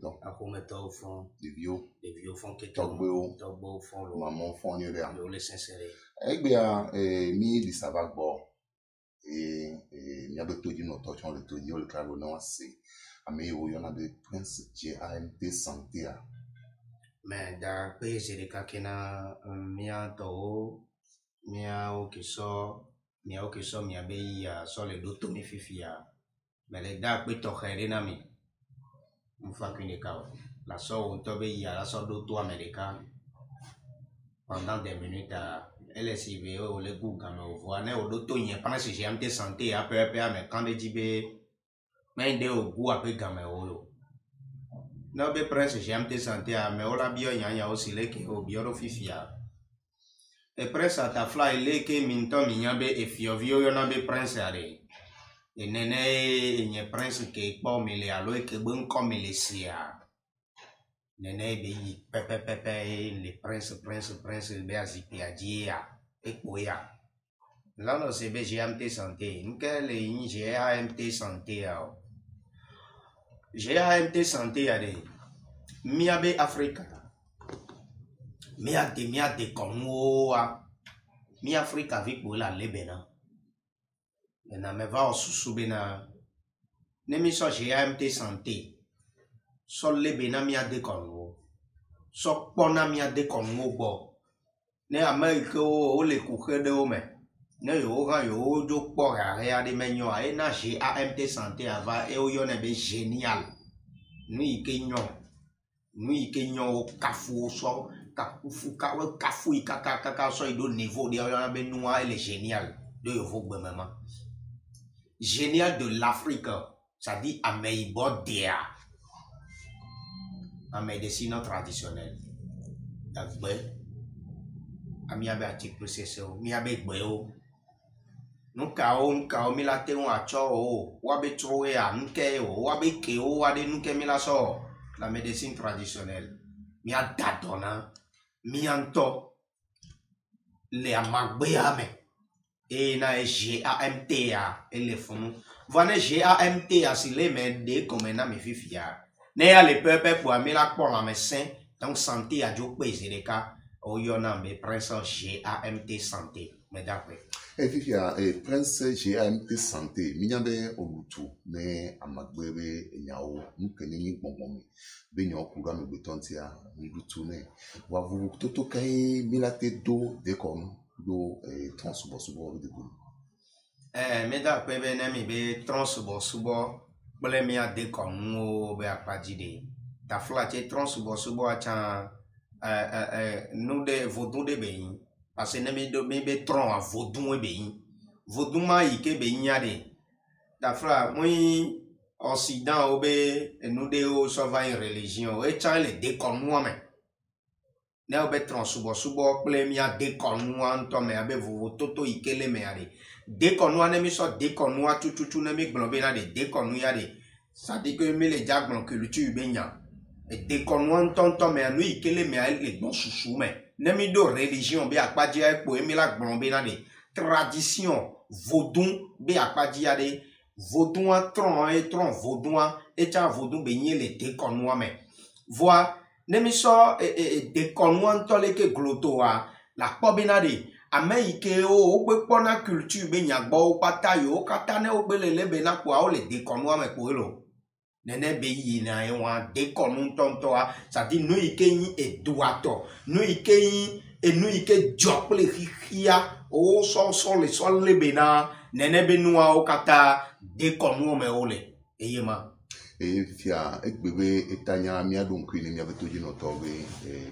Akometo. Akometo au fond. Les vieux Fonds qui Togbeo. Togbo au fond. Maman fond ni là. Le sincère. Bien, mi di savak bo. Mi a beto di no touch on le to di o le claro non assez. Ami o yon a de Prince GAMT Santé. Mais da pays de kakena mia to mia o kiso mia be ya so le doto mi fifia. Mais les da pe to khere na mi. Mfa kune ka. La so on to be ya la so doto américain. Pendant des minutes LSIV o le Google no voane o doto yen Prince GAMT Santé a peu mais quand de dibe mais de o gu a pe game o yo. No be Prince GAMT Santé a me ola bio nyanya o sile ke o bio fifia. E Prince ata fly le ke minto minyabe e fiovio yo na be Prince are. E nene e nye Prince ke po mele alo e ke bon komele sia. Nene be yi pepe le Prince be azipi ajia e koya. Là no se be GAMT Santé. Nke le yin GAMT Santé a. GAMT Santé are. Miabe Africa. Miade Congo. Mi Africa avec la lebena. Mena me va o susubena. Ne mi so GAMT Santé. So lebena miade Congo. So pona miade Congo bo. Ne America o le kuke de o me. Ne yo ga yo jo pora rea de menyo a na GAMT Santé ava e o yo ne be génial. Nous Kenyon kafu so kafu kaka so do niveau de ya be noa elle est génial de yo maman génial de l'Afrique ça dit ameibo dia en médecine traditionnelle d'agbe amiabe atik processeur miabe gbeo nuka o milate on acho o wa be trowe a nke o wa be ke o wa de nuke milaso la médecine traditionnelle mi a dadona mi anto le amagbe ame e na GAMT a ele funu vane GAMT a si le me de comme na mi fifia ne ya le pepe pour ami la pour la médecin donc santé a jo pese de ka o yona me Prince GAMT Santé mais d'après E fifia Prince GAMT Santé. Mi nyabe olutu ne amagbebe nyao nkene ni gbongbon be nyo kura me betontia olutu ne wa vu toto kai milate do de comme do transubo subo de bulu. Me d'après be ne mi be transubo subo bole mi a de comme o be akpajide ta flate transubo subo a chan nous de vodou de beyin parce que ne be tron a vodou e beyin vodou ma ike beyin ade ta fra moi occident obe nous de o sauva une religion e chan le de comme moi mais ne obe tron subo ple mi a de comme moi to me abe vo toto ike le me ade de comme moi ne mi so de comme moi tutu ne mi globé na de comme moi ade ça dit que me le diaglon que le tu benya et de comme moi tonton me anu ike le me ale le bon chouchou mais Nemi do religion be akpadia e po emi la gbon be na de tradition vaudou be akpadia de vaudou tron vaudou e cha vaudou be nye le de konwa me voi nemi so de konwa to le ke gloto a la po be na de Amerike o pe pona culture be nyagbo pata yo kata ne o be le be na po a o le de konwa me po lo nene be yi na ewa de konun tonto a ça dit nous ike yin e duato nous ike yin e nous ike jople hia o so le bena nene be noa o kata de konu me ole eyema E fia egbebe etanya miado nkwini mi abetoji no tobe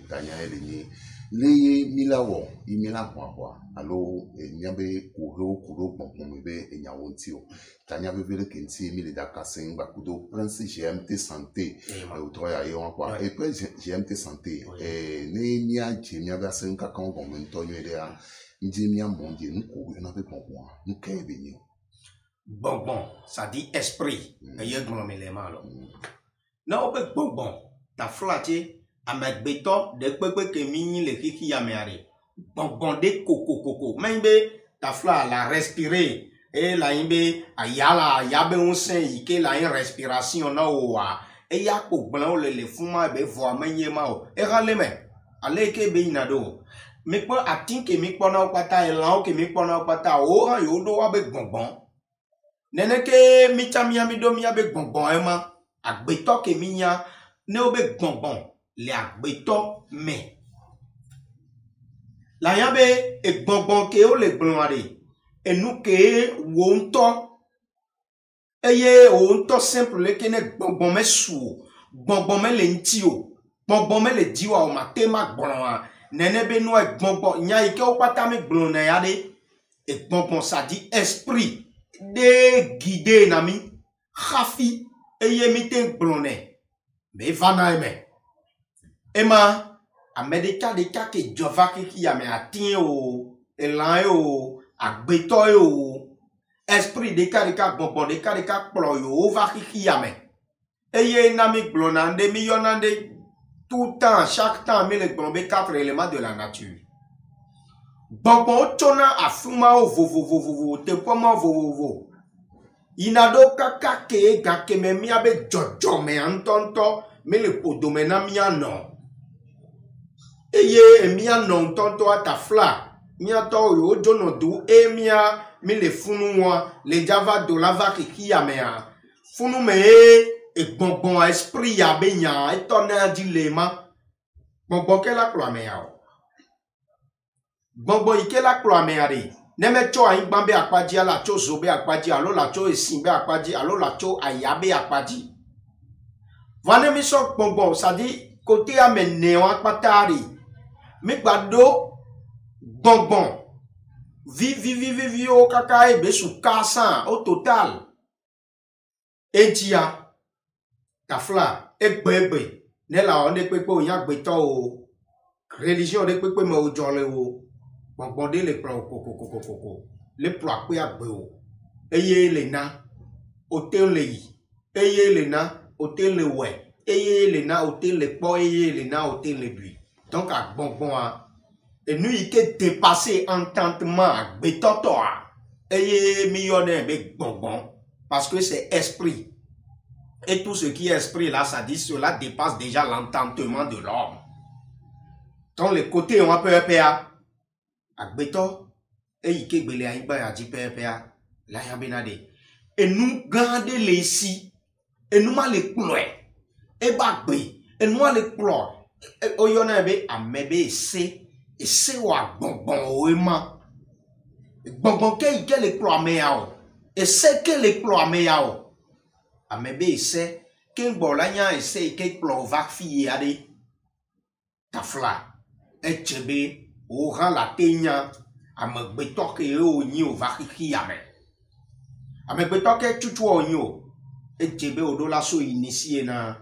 tanya ele ni le milawo imila kwa alo nyabe kuro gbongbon be enyawo nti o tanya be vele kenti mi le dakasen gba kudo Prince GAMT Santé o to ya ye won kwa e Prince GAMT Santé ne mi a je mi aba sen ka kan gbongbon ntonyo ede a ndi mi amonde nko na be gbongbon nka ebe ni bonbon ça dit esprit ye glon me le malo na o be bonbon ta flate avec béton de pepe que mini le kiki ya meare bonbon de coco même ta fla la respirer et la imbe ayala yabe un sein ike la respiration na owa et ya ko blanc le fuma be vo menye ma o e rale me ale ke be inado mi po atin ke mi pona pata e lan ke mi pona pata o han yo do wa be gbongbon nene ke mi chamia mi do mi be gbongbon e ma agbeto ke mi yan ne o be gbongbon le agbeto me la ya be e gbongbon ke o le gbongbon re e nu ke wo nto eye o nto simple le ke ne gbongbon me su gbongbon me le nti o gbongbon me le diwa o ma te ma gbongbon nene be no e gbongbon nya ike o pata me gbongbon na ya de e gbongbon ça dit esprit de guider na mi khafi eye mi te gbongbon me vana me ema Amerika de ka ke jova ki ya me atin o elan o agbeto o esprit de ka gbongbon de ka plo yo va ki ya me eye na mi glona nde mi yonande tout temps chaque temps me le gbonbe 4 éléments de la nature gbongbon tona afuma o vo te poma vo inado kaka ke ga ke me mi abe jojo me antonto me le podome na mi ano eye emia non tonto atafla mia to yo jono du emia mi le funu wa le java do lava ki ya mea funu me e gbongbon esprit ya benya e tona dilema gbongbon ke la klo mea o gbongbon ike la klo mea re ne me cho ayin gbanbe apaji ala cho zobe apaji alo la cho esin be apaji alo la cho ayabe apaji vane mi so gbongbon ça dit côté amene wa patari mi gbado gbongbon vi o kaka e be su 400 au total etia tafla egbe ne la on de pepe o yan gbe to o religion de pepe mo o jole o gbongbon de le pro kokokokoko le pro ape agbe o eye le na o te le yi eye le na o te le we eye le na o te le po eye le na o te le bui donc à bonbon et nous il est dépassé entendement betoto et millionnaire avec bonbon parce que c'est esprit et tout ce qui est esprit là ça dit cela dépasse déjà l'entendement de l'homme donc les côtés on peut à beto et il est belé à dit ppa la yabinade et nous garder les ici et nous mal les couleurs et bagbe et nous les couleurs oyona be amebe ese wa gbongbon oema gbongbon ke ike le klo ameya o ese ke le klo ameya o amebe ese ke ngbola nya ese ike klo va fi ade tafla echebe o ran la tenya amegbe toke o yin o va ki ame amegbe toke tutu o yin o echebe o do la so initié na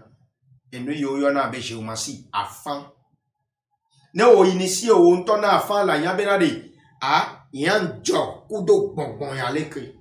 et nous yo na be géomatie afin ne o initié o ntona afin la nya benade a yan jo kudo gbongbon ya leke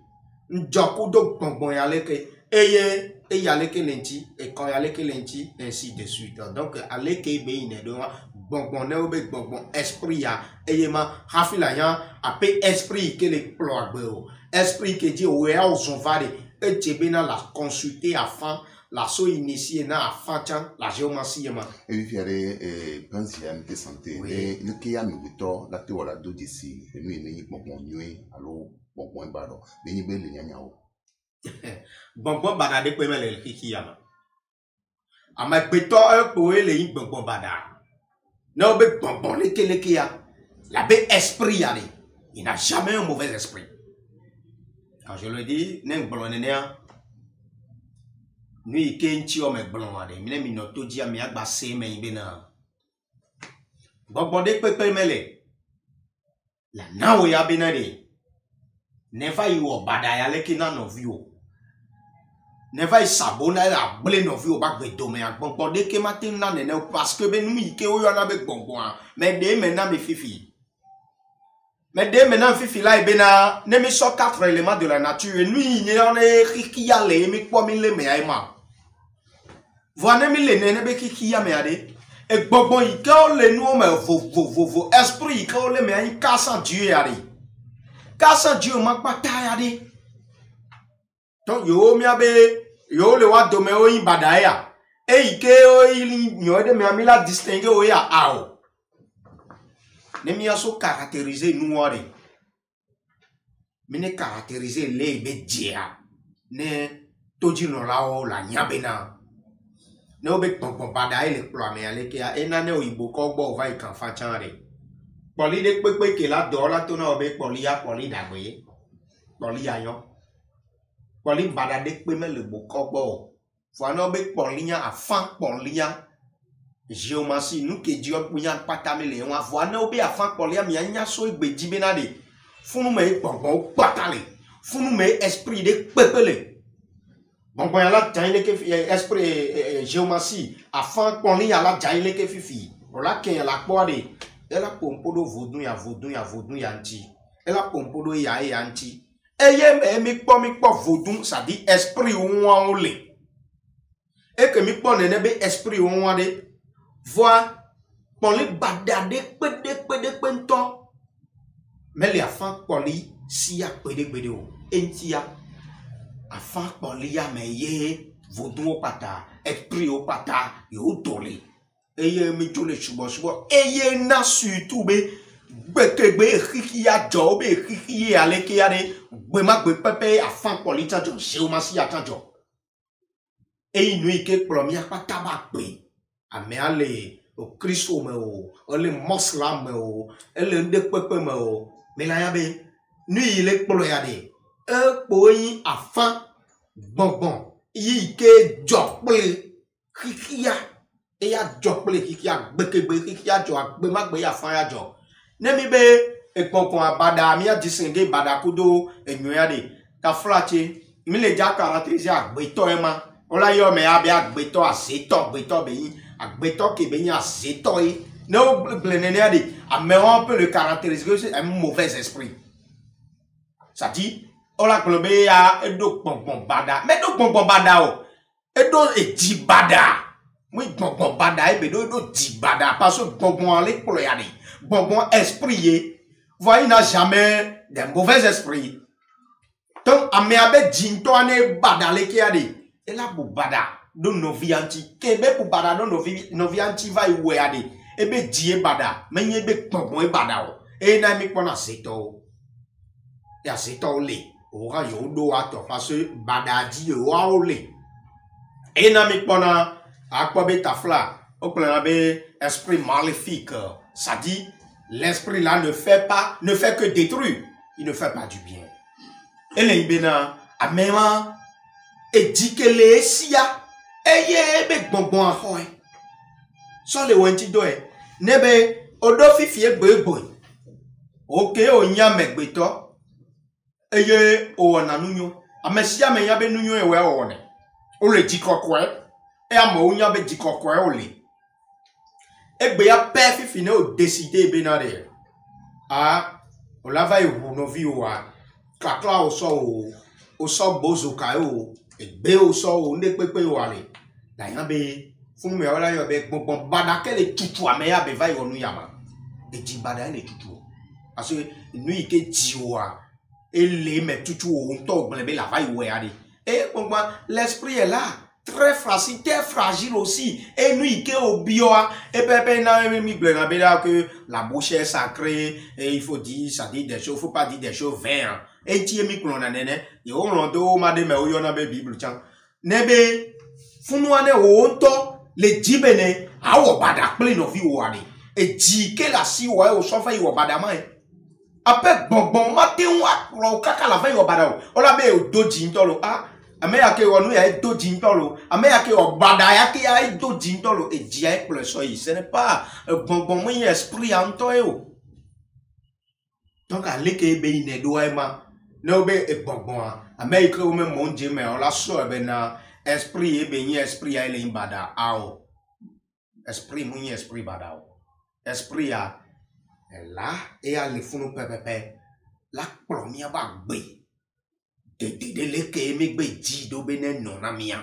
njo kudo gbongbon ya leke eye e ya leke lenti e kan ya leke lenti ainsi de suite donc aleke be ine do gbongbon ne o be gbongbon esprit ya eye ma hafila yan ape esprit ke le plo agbe o esprit ke di o ya o son vade e tebena la consulter afin la so initié na afachan la géomatie ma e fiare pensi am te santé e le ke ya mi to la te wala do disi e mi ni bonbon nyui alo bonbon bado be ni be le nyanya o bonbon bada de pe mele kiki ya ma ama peto e po e le bonbon bada no be bonbon le ke ya la be esprit ya il n'a jamais un mauvais esprit quand je le dis nen bolonenia lui kenchi o me blon ade mine mi no to dia mi agba se me ibe na gbogbo de pepe mele la na o ya be na de never you obada ya leki na no view never sabona la ble no view ba gbe do me gbogbo de ke matin na ne parce que be nu ike o yo na be gbogbo me de me na me fifi mais dès maintenant fifi là ibe na ne mi so 4 éléments de la nature lui ni on est qui ya le mi kwa mi le me aima voilà mi le ne be ki ya me ade e gbogbo ike o le nu o me vo esprit ike o le me an ka san Dieu ade ka san Dieu ma pata ya de donc yo mi abe yo le wa do me o yin bada ya et il n'y a de mais la distinguer au ya ao ne mi aso caractériser noir mais ne caractériser les bédia ne toji no lao la nyabena ne obe pon bada ile plo me ale ke e na ne oyibo ko gbo vai kan fa chan re poli de pepe ke la do la to na obe poli dagbe poli ayo poli bada de pe me le bo ko gbo fo na obe poli nya afan poli ya geomancy nu ke dio punya pata me le won fo na obe afan poli ya mi anya so egbe jibe na de funu me pon pata le funu me esprit de pepele bon ya la jaile ke esprit géomancie afin qu'on y a la jaile ke fifi on la ke la poade elle a pompodo vodun ya anti elle a pompodo ya anti eye mi po vodun ça dit esprit won le et que mi po ne be esprit won de voir pour les badade pede nton mais les afin pour li si ya pede o entia afin pour l'ia mais ye vodou au pata esprit au pata yo tole eye mi tole subo eye na surtout be kiki ya jo be kiki ale ke ya de gbe ma gbe pepe afin pour l'ita jo geomancie atanjo e inu ike premier pata ba pe ame ale o kristo me o le moslam me o le nde pepe me o me la ya be nu ile plo ya de poyi afin bon yi ke jople kikia e ya jople kikia gbekegbe kikia jo agbe magbe ya fan ya jo ne mi be ekpokon abada mi a disenge bada kudo enyo ya de ta flache mi le ja caractériser agbeto e ma ola yo me abi agbeto aseto agbeto be yin agbeto ke be yin aseto e no blenene ya de a me on peut le caractériser un mauvais esprit ça dit ola klobe ya edo gbongbon bada me do gbongbon bada o edo eji bada mu gbongbon bada e be do di bada parce que gbongbon ale plo ya ni gbongbon esprit ye voyez n'a jamais de mauvais esprit donc ame abe jinto ane bada le ke ya de e la bu bada do novianti ke be bu bada do novianti va iwe ya de e be die bada me ye be gbongbon e bada o e na mi pona seto ya seto le ora yo do ato parce badadi yo aole ena mi pona akpobe tafla o plan be esprit maléfique ça dit l'esprit là ne fait que détruire, il ne fait pas du bien et les bena amema e dikele sia eye be gbongbon ahoy so le wenti do e nebe odo fifi egbegbo oke onya megbeto eye o na nunyo amesia me ya be nunyo e we o ne o le dikokwe e ama o nya be dikokwe o le egbe ya pe fifi ne o décider be na de o la va e wu no vi o a kakla o so bozo ka o egbe o so o ne pepe o ale la ya be fun me o la yo be gbongbon bada ke le tutu ame ya be va yo nu yama e di bada le tutu parce que nu ike ji o a ele me tutu o nto gbe la va iwe ade et l'esprit est là très fragile aussi et nous ike obioa et pepe na mi gbe na be là que la bouche est sacrée et il faut dire ça dit des choses faut pas dire des choses vaines et ti mi klon na nene e o rondo ma de me o yo na be bible chan nebe funu ane o nto le jibene awo bada ple no fi o ade e ji ke la si o e o so fa i o bada mai ape gbongbon mate wa ro kaka la fa yo bada o la be o doji ntolo ame yake wonu ya doji ntolo ame yake o bada yake ya doji ntolo e ji ai plus so yi ce n'est pas gbongbon mo esprit anto e o donc aleke be ine do ai ma no be e gbongbon ame yake o me monje me o la so be na esprit e be yin esprit ai le bada ao esprit mo yin esprit bada o esprit a là et à les fous pepe la première ba gbe de le ke me gbe ji do benen non amia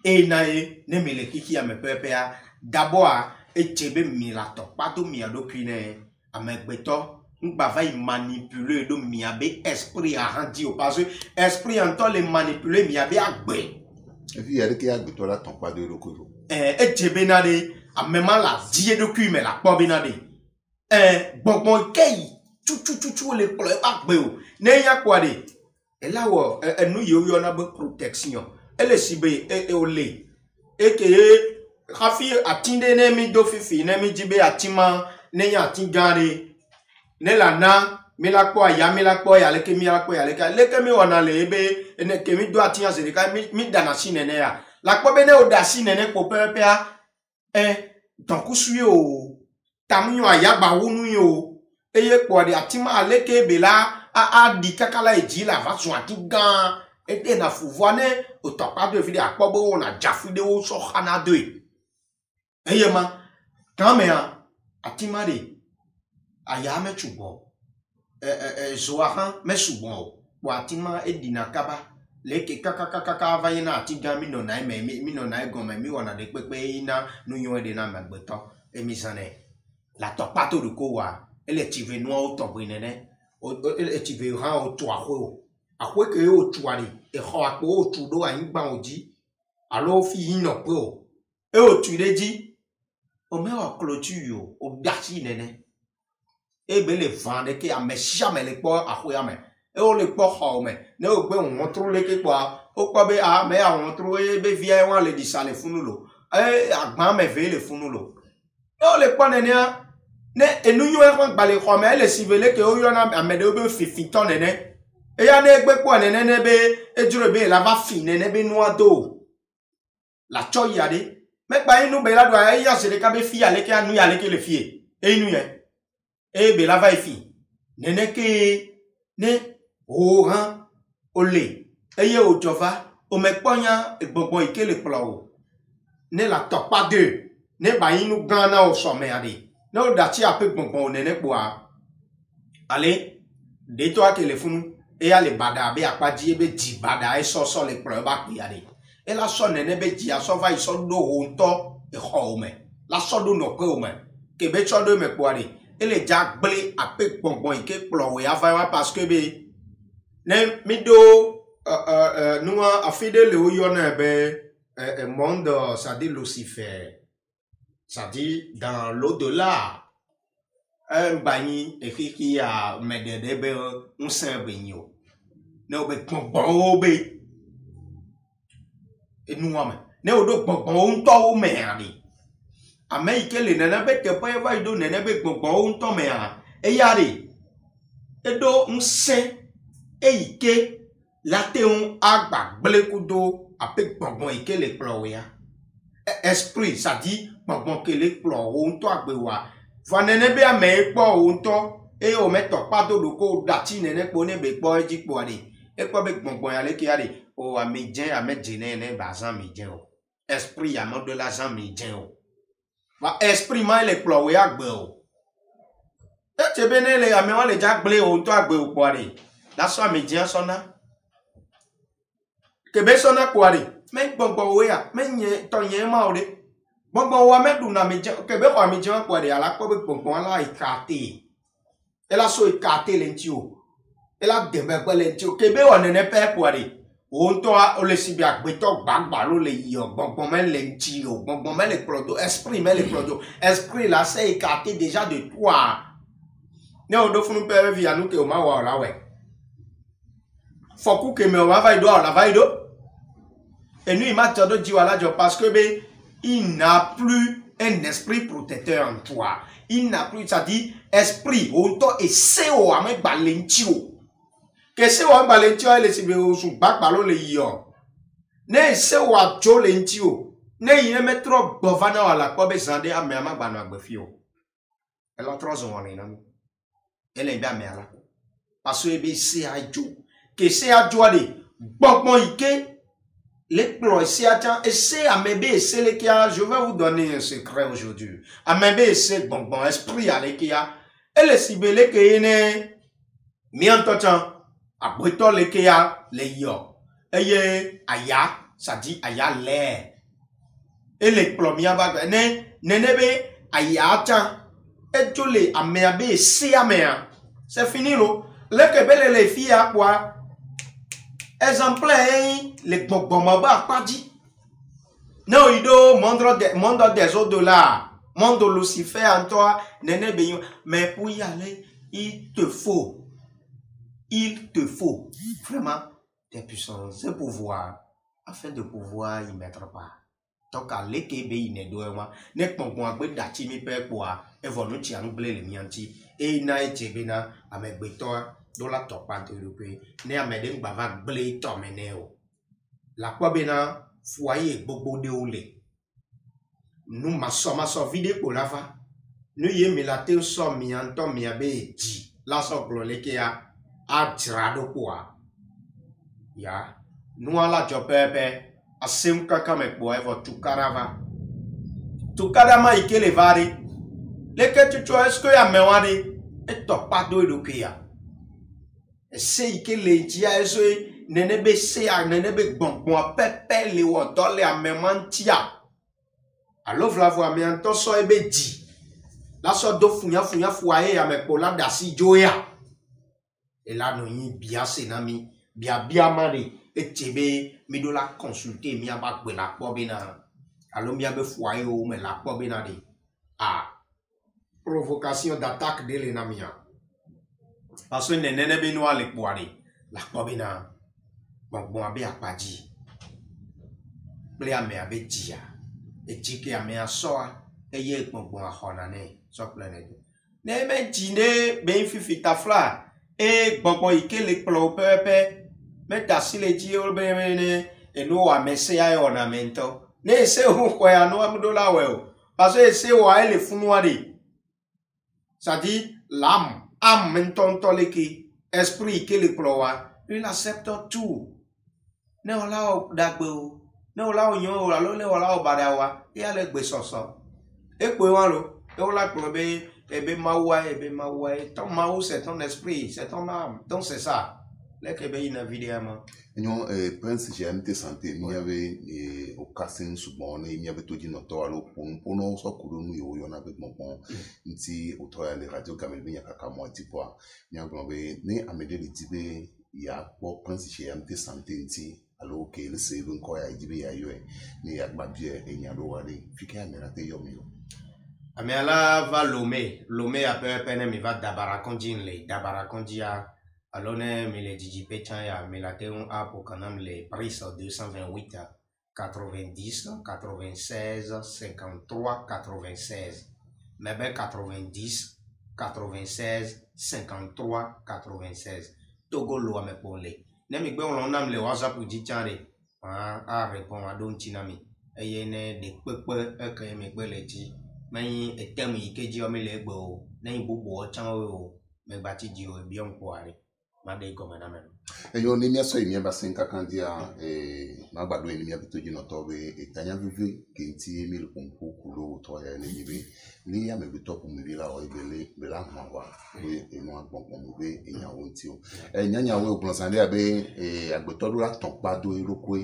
e na e ne me le kiki a me pepe a d'abord e chebe mi la to pa do mi ado kwine a me gbe to ngba va manipuler do mi abe esprit a handi o parce que esprit en to le manipuler mi abe agbe et puis il y a des qui a gbe to la ton pa de lokoro benade a même la die de cume la pas benade bon kei tu les pleurs pas beo ne ya quoi de et là où nous yo na be protection elle est sibé et olé et que rafi atinde ne mi do fifi ne mi jibe atima ne ya tingare ne la na mi la kwa ya leke mi la kwa ya leke mi wana le ebe ne ke mi do atia zerika mi dana si nene ya la kwa bene o da si nene ko pepe a donc suye o tamunyo ayagba wonu yo eye kwa de atima leke be la a di kakala eji la va so ati gan ete na fuvwane o topa de vide akpobo na jafu de o so khana de eye ma kan me a atima de aya me chubo zoahan me subon o atima edina kaba leke kaka va yena atiga mi no na mi no na ego mi wona de pepe ina nu yon de na magbeto emi sane la topato de ko wa ele tive no o to binene o ele tive ha o to ahwe ke o tuari e ho apo o tu do an gba oji alo fi yin pe o e o tu leji o me o clôture yo o dasi nene e be le vande ke a me jamais le po ahwe ame e o le po ho me ne o gbe won tru le ke kwa o kwa be a me a won tru e be vie wan le di sale funulo e agban me ve le funulo e o le po nene a ne enu yo e wan gba le ho me le sivele ke o yo na amede o be fifi ton nene e ya ne gbe po nene ne be e jure be la va fi nene be no ado la cho ya de me gba inu be la do a ya se de ka be fi ale ke anu ya le ke le fie e inu ye e be la va fi nene ke ne o han ole eye o jova o me ponya gbogbo ikele plo ne la topa de ne ba inu gana o so me ade ne o da ti ape gbogbo nene po a ale de to a telefonu e ale bada be apaji be di bada e so le plo ba pe ade e la so nene be di aso va iso do o nto e ho me la so do no pe o me ke be cho do me po ade ele ja gble ape gbogbo ike plo we ava parce que be ne mido nous a fidèle au yona un monde ça dit Lucifer ça dit dans l'au-delà un bani et qui a medede be un saint benyo ne obe gbon be et nous ame ne odo gbon to o me ani Amérique le nana be ke pa va do nana be gbon to me a e yare e do un saint eike lateon agba blekudo apek gbongbon ike le plo ya esprit ça dit gbongbon ke le plo o nto agbewa vanene be ame po o nto e o meto pado do ko dati nene po ne be po eji po ade e po be gbongbon ya le ke ade o amejen amejene ne bazan mejen o esprit ya mo de la zan mejen o ba esprit ma le plo ya agbe o e te bene le ame wa le jagble o nto agbe o po ade la so amedien sona kebe sona kwari me gbogbo we a me nye to yen ma ode gbogbo wa me du na medien kebe ko amedien kwari ala ko be gbogbo ala ikate ela so ikate le nti o ela dembe pe le nti o kebe o nene pe kwari o nto o le sibi agbeto gbagba lo le yo gbogbo me le nti o gbogbo me le prodo esprit la c'est ikate déjà de toi ne o do funu pe vi anu ke o ma wa la we faut que me va va la va et nous il m'a tenu dit voilà parce que ben il n'a plus un esprit protecteur en toi il n'a plus ça dit esprit on to et c'est o ame balentio que c'est o balentio ele si be o su bakbalo le yo ne c'est o ajo lentio ne il me trop bovana wala ko be zande ame ama gba no agbafio e lo trozo woni na ele be ame ala parce que be c'est ajo que c'est à joie de bon ike les plots c'est à et c'est à mebe c'est le kia je vais vous donner un secret aujourd'hui à mebe c'est bon esprit à le kia et le sibele que ne mi entend à breton le kia le yo et aya ça dit aya l'air et les plots mi aba ne be aya ta et tous les ameabe c'est amea c'est fini lo le que belle les filles à quoi exemplaire les gbogbo ba padi Non, il do monde des au-delà. Monde de Lucifer en toi. Mais pour y aller, il te faut vraiment des puissances, des pouvoirs, afin de pouvoir y mettre part. Donc, à l'équilibre, il n'est pas ne pas d'ati mi pe quoi, et vonu ti anglais le mianti, et na etebena, avec betoa, do la topa de l'europe, ne ameden bava blé tomeneo. La quoi bena, foyer bobo de ole. Nous ma vide pour lava. Nous y me la te so mi anto mi abe di. La so gloleke a tirado quoi. Ya. Nous ala jopepe. A sem kaka me kwa evo tukarava. Tukarama ikele vari. Leke tu esko ya mewari. E to pado edukia. E se ikele tia eso nenebe se a nenebe bonbon pepe le wotole a memantia. Alors vla voa mi anto so ebe di. La so do funya fuaye ya me pola dasi joya. Et là no yi bia senami bia mari et tebe mi do la consulter mi aba gbe la po bena. Alors mi abe foaye o me la po bena de. Ah. Provocation d'attaque de l'enamia. Parce que nene be no ale poare la po bena. Bon abe apaji. Ble ame abe dia. Et tike ame asoa eye gbongbon ahonane so planet ne me dine ben fifi tafla e gbongbon ikele plo pepe me dasile ji o be ne e no amese ya ornamento ne se hu ko ya no amdola we o parce que se wa ele funu ade ça dit l'âme menton toleki esprit ikele plo wa il accepte tout ne ola dagbo ne ola onyo ola lo le ola obadawa ya le gbe soso e pe wan lo e ola plo be ebe mawa ton maou c'est ton esprit c'est ton âme donc c'est ça le que be une vidéo enyo prince GMT santé mi avait au casting subon ne mi avait to di noto alo pono so kuru nu yo yo na be gbongbon nti o to ya le radio gamel bi yakaka mo ti po mi agbon be ni amede le ti be ya po prince GMT santé nti alo ke le se bin ko ya jibe ya yo ni ya gbabie enyalo wale fike amera te yo mi yo amiala va lomé a peu peine mi va dabarakondia alors ne mi le diji pechan ya mi la te un a pour kanam le prix 228 90 96 53 96 mais ben 90 96 53 96 togo lo ame ponle ne mi gbe on nam le WhatsApp di chanre a répond a don tinami eye ne de pepe e kan mi gbe le di mais etem ikeji o mi le gbe o ne bubu o chan o me bati di o bi on poare ma de ko maname enyo ni mi so mi ba sin kakandia ma gbado ni mi abitoji no to be etanya vivi kenti mi lu pompo kulo to ya ni bi ni ya me bito ko mi bi la o ibele be la ma wa we enu agbonpon mi be enyawo nti o enyanya we ogun san de abe agbeto do la ton pado iroko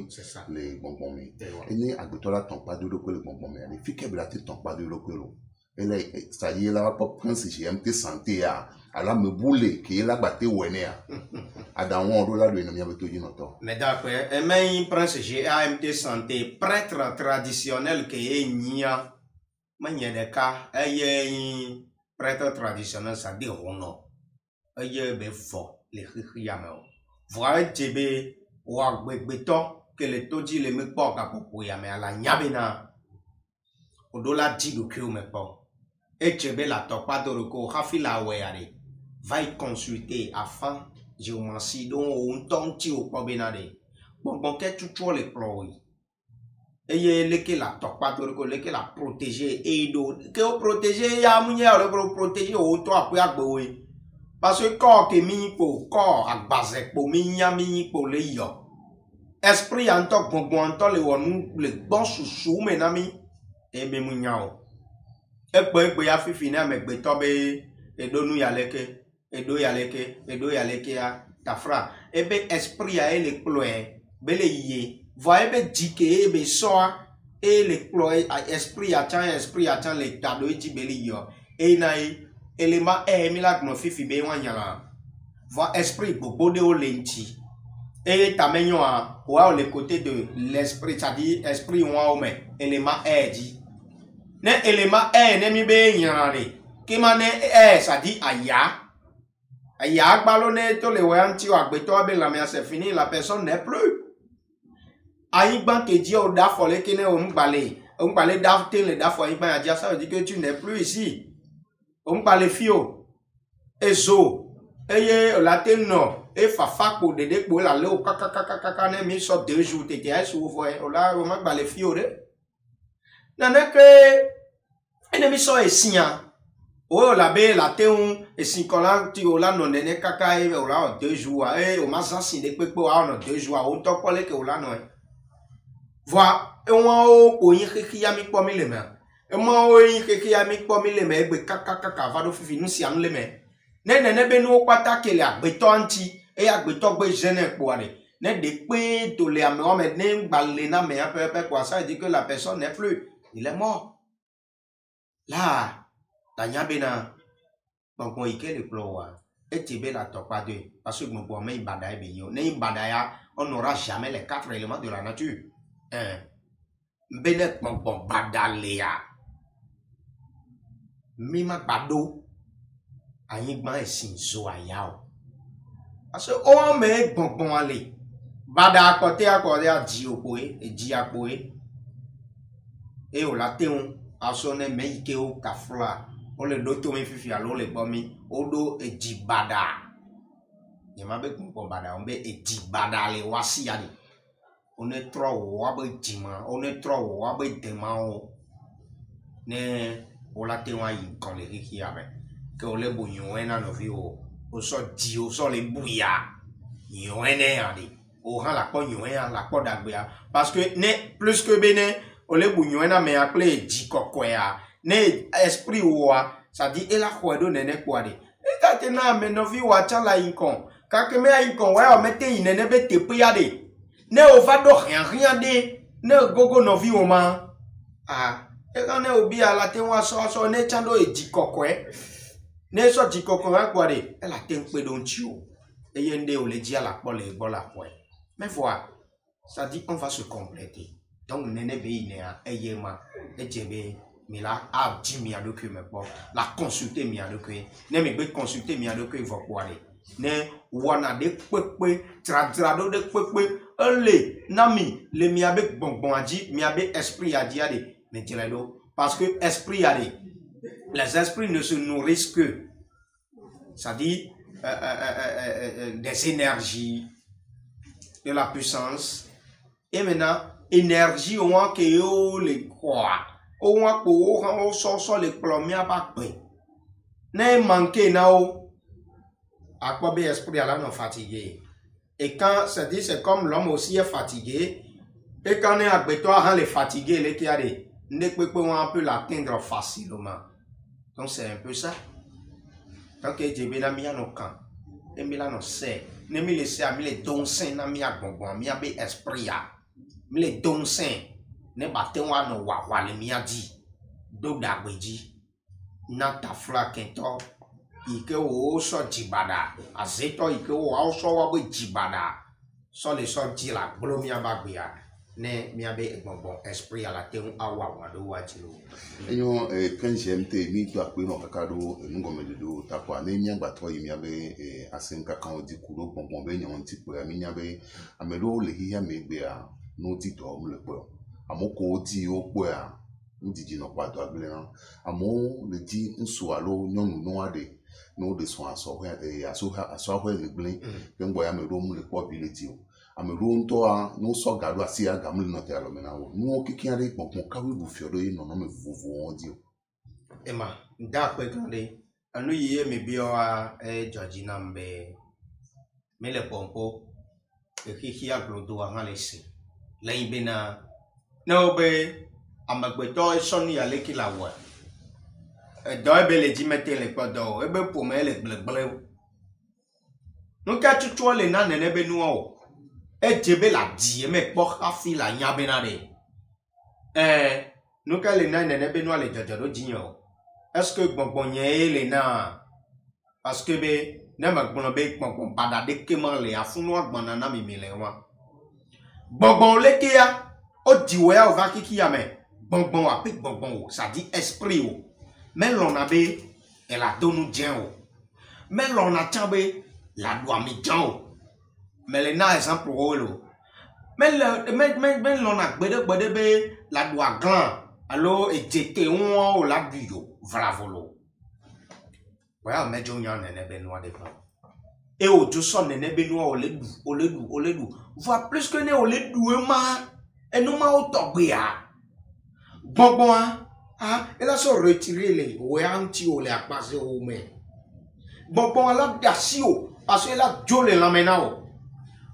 le gbonpon mi eni agbeto la ton pado iroko le gbonpon mi ani fike bi la ti ton pado iroko lo ele ça y est là pas prince GMT santé ya ala me boule ki la gbate wene ya adawon do la do enu mi abitoji no to mais d'après mais prince GMT santé prêtre traditionnel que enya manye de ka eye prêtre traditionnel ça dit hono eye be fo le khiyamao voit tebe wa gbegbeto que le toji le me po ka popo ya me ala nyabena odola di do kill me po Echebe la topa doroko hafila weare va y consulter afin géomancie donc on tonti au probenade bon que tu le ploi eye leke la topa doroko leke la protéger et do que protéger ya munya le protéger o to ape agbewe parce que corps que mi po corps agbaze po mi nya mi po le yo esprit anto gbongbon anto le wonu le bon susu menami e be munya o ekpe ya fifi na megbe tobe edonu yaleke edo yaleke ya tafra ebe esprit ya ele ploe bele ye va ebe dike ebe soa ele ploe esprit ya chan le tado eji bele yo e na elema mi la gno fifi be wanyala va esprit bobo de olenti et ta maison ou le côté de l'esprit, c'est-à-dire esprit ou un élément air dit. Ne élément air ne mi be nyare. Qui m'a ne air, ça dit aya. Aya ballonné tous les wanti ou agbeto abe la mer c'est fini, la personne n'est plus. Aïe ban que Dieu au dafole qui ne on balé dafte le dafo aïe ban a dit ça veut dire que tu n'es plus ici. On balé fio. Ezo. Eye la tel non. Et fafa pour dédé pour la leo kaka ne mi so 2 jours t'étais à souffre on la on m'a balé fio de. Nana que ennemi so esia. Oh la be la te un esi kola ti o la no nene kaka e o la 2 jours e o ma sansi de pepe o la 2 jours o to pole ke o la no e. Voi e won o yin kiki ya mi po mi le me. E mo o yin kiki ya mi po mi le me gbe kaka va do fifi nu si an le me. Ne be nu pata ke le agbeto anti e agbeto gbe jene po ale. Ne de pe to le ame o me ne gbale na me pepe quoi ça dit que la personne n'est plus, il est mort. Là tanya bena bon ike le plowa et tibe la topa de parce que mon bon mais ibada e be yo ne ibada ya on n'aura jamais les 4 éléments de la nature. Benet mon bon badalea mima bado ayigban esin zo ayao parce que o me bon ale bada côté a di opoe e di apoe e o la teun aso ne me ike o kafla o le do to me fifi alo le bomi o do e di bada ye ma be bon bada on be e di bada le wasi ali on est trop wa be dima on est trop wa be dema o ne o la teun ayi kon le ki ave que o le bo yoena no vi o so di o so le buya yoene ali o han la po yoena la po dagbe parce que ne plus que bene o le bu yoena me appelé di kokoya ne esprit wa ça dit et la khodo nene kwade e ka te na me no vi wa chala inkon ka ke me inkon wa o mete inene be te priade ne o va do rien de ne gogo no vi o ma e ka ne obi ala te wa so ne chando e di kokwe ne so di kokwe kwade e la te npe don ti o e yende o le di ala po le gbo la po mais voilà ça dit on va se compléter donc nene be ine eyema ejebe mila a di mi adoku me po la consulter mi adoku ne me be consulter mi adoku vo kwade ne wana de pepe trado de pepe le nami le mi abe bonbon adi mi abe esprit adi ade mais direlo parce que esprit ade les esprits ne se nourrissent que ça dit des énergies de la puissance et maintenant énergie au moins que yo les quoi au moins pour on sort les plombiers pas près ne manquer nao à quoi bien esprit à la non fatigué et quand ça dit c'est comme l'homme aussi est fatigué et quand on est à béton à les fatigués les qui a des ne peut pas un peu l'atteindre facilement donc c'est un peu ça donc j'ai bien mis à nos camps et mis là non c'est ne me laisser à mi les dons saints na mi a bonbon mi a be esprit a mi les dons saints ne batte wa no wa le mi a di do da gbeji na ta fla kento ike o so jibada azeto ike o so wa be jibada so le so di la blo mi a ba gbe a ne mi a be bonbon esprit a la te un awa wa do wa ti lo enyo kan GMT mi to ape no kakado ngome do ta kwa ne nya gba to yi mi a be asen kakan di kuro bonbon be nyon ti pe mi nya be amelo le hi ya me gbe a no ti to mo le pe amoko ti o pe a ndiji no pa to agbele na amo le di nso alo nyonu no ade no de so aso ho le gble pe ngbo ya me do mo le po ability o amelo nto a no so gado asi aga mo le no te alo me na wo no kikiare ponpon kawe bu fiodo yi no no me vuvu won di o ema nda pe kan le anu yi me bi o a Georgina mbe me le pompo e kiki aglodo a ngale si lẹ́yìn be na no be amagbeto soni ya leki la wa do e be le di mete le podo e be po me le gbegbele no ka tutu le na nene be nu o e jebe la di e me po afi la nya be na de no ka le na nene be nu ale jojo do jiyan est-ce que gbongbon yen le na parce que be ne me gbɔn be gbɔngbɔn bada de ke me le afunu agbana na mi le wa gbɔngbɔn le ke ya o di wo ya o va kiki ya me gbɔngbɔn wa pe gbɔngbɔn o ça dit esprit o me lɔna be ela donu dien o me lɔna tsa be la do ami djan o me le na exemple o lo me lɔna gbede be la do aglan alo ejete won o la du yo vravolo wa me jo nya nene be noa de pa e o jo so nene be noa o le du voire plus que ne o le du ma e no ma o togbe a gbongbon ah e la so retirer le o ya nti o le apase o me gbongbon la dasi o parce que la jo le lamena o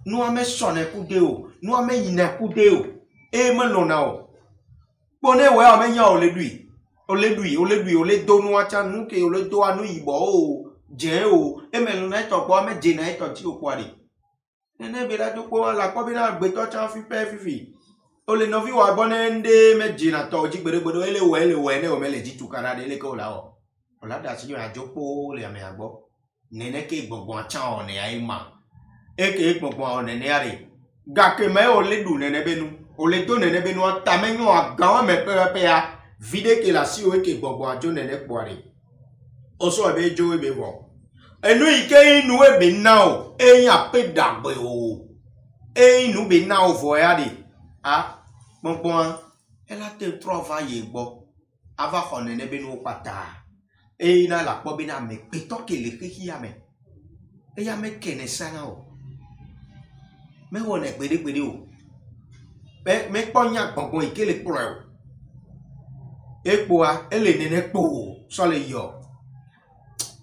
no ame sone kude o no ame yina kude o e me lona o Pone we ame nya o le do no acha nu ke o le do anu ibo o je o e me lo na to po ame je na to ti o po ari nene be la do po la ko bi na gbe to cha fi pe fifi o le no vi wa bo ne nde me je na to ji gbere ele we ne o me le ji tu kara de le ko la o la da si yo ajo po le ame agbo nene ke gbongbon acha o ne ai ma e ke gbongbon o nene ari ga ke me o le du nene benu o le do nene be no ta me nyo agawa me pe ya vide ke la si o ke gbogbo ajo nene poare o so be jo e be wo enu ike inu e be na o e yan pe dagbe o e inu be na o vo ya de a gbongbon e la te trova ye gbo ava ko nene be no pata e na la po be na me pe to ke le ke ya me e ya me kene sana o me wo ne gbede o me ponya gbongbon ikele pro o epo a ele nene po so le yo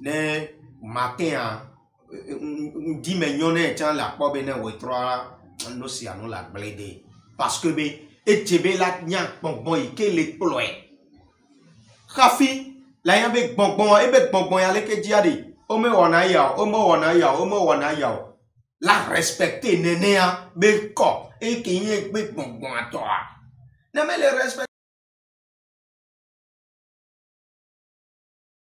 ne matin a di me nyone chan la po be ne wo trois no si anu la blede parce que be etebe la nya gbongbon ikele pro e khafi la yan be gbongbon ya le ke jiade o me wona ya la respecter nene a be ko e ki yin pe gbongbon ato a ne me le respect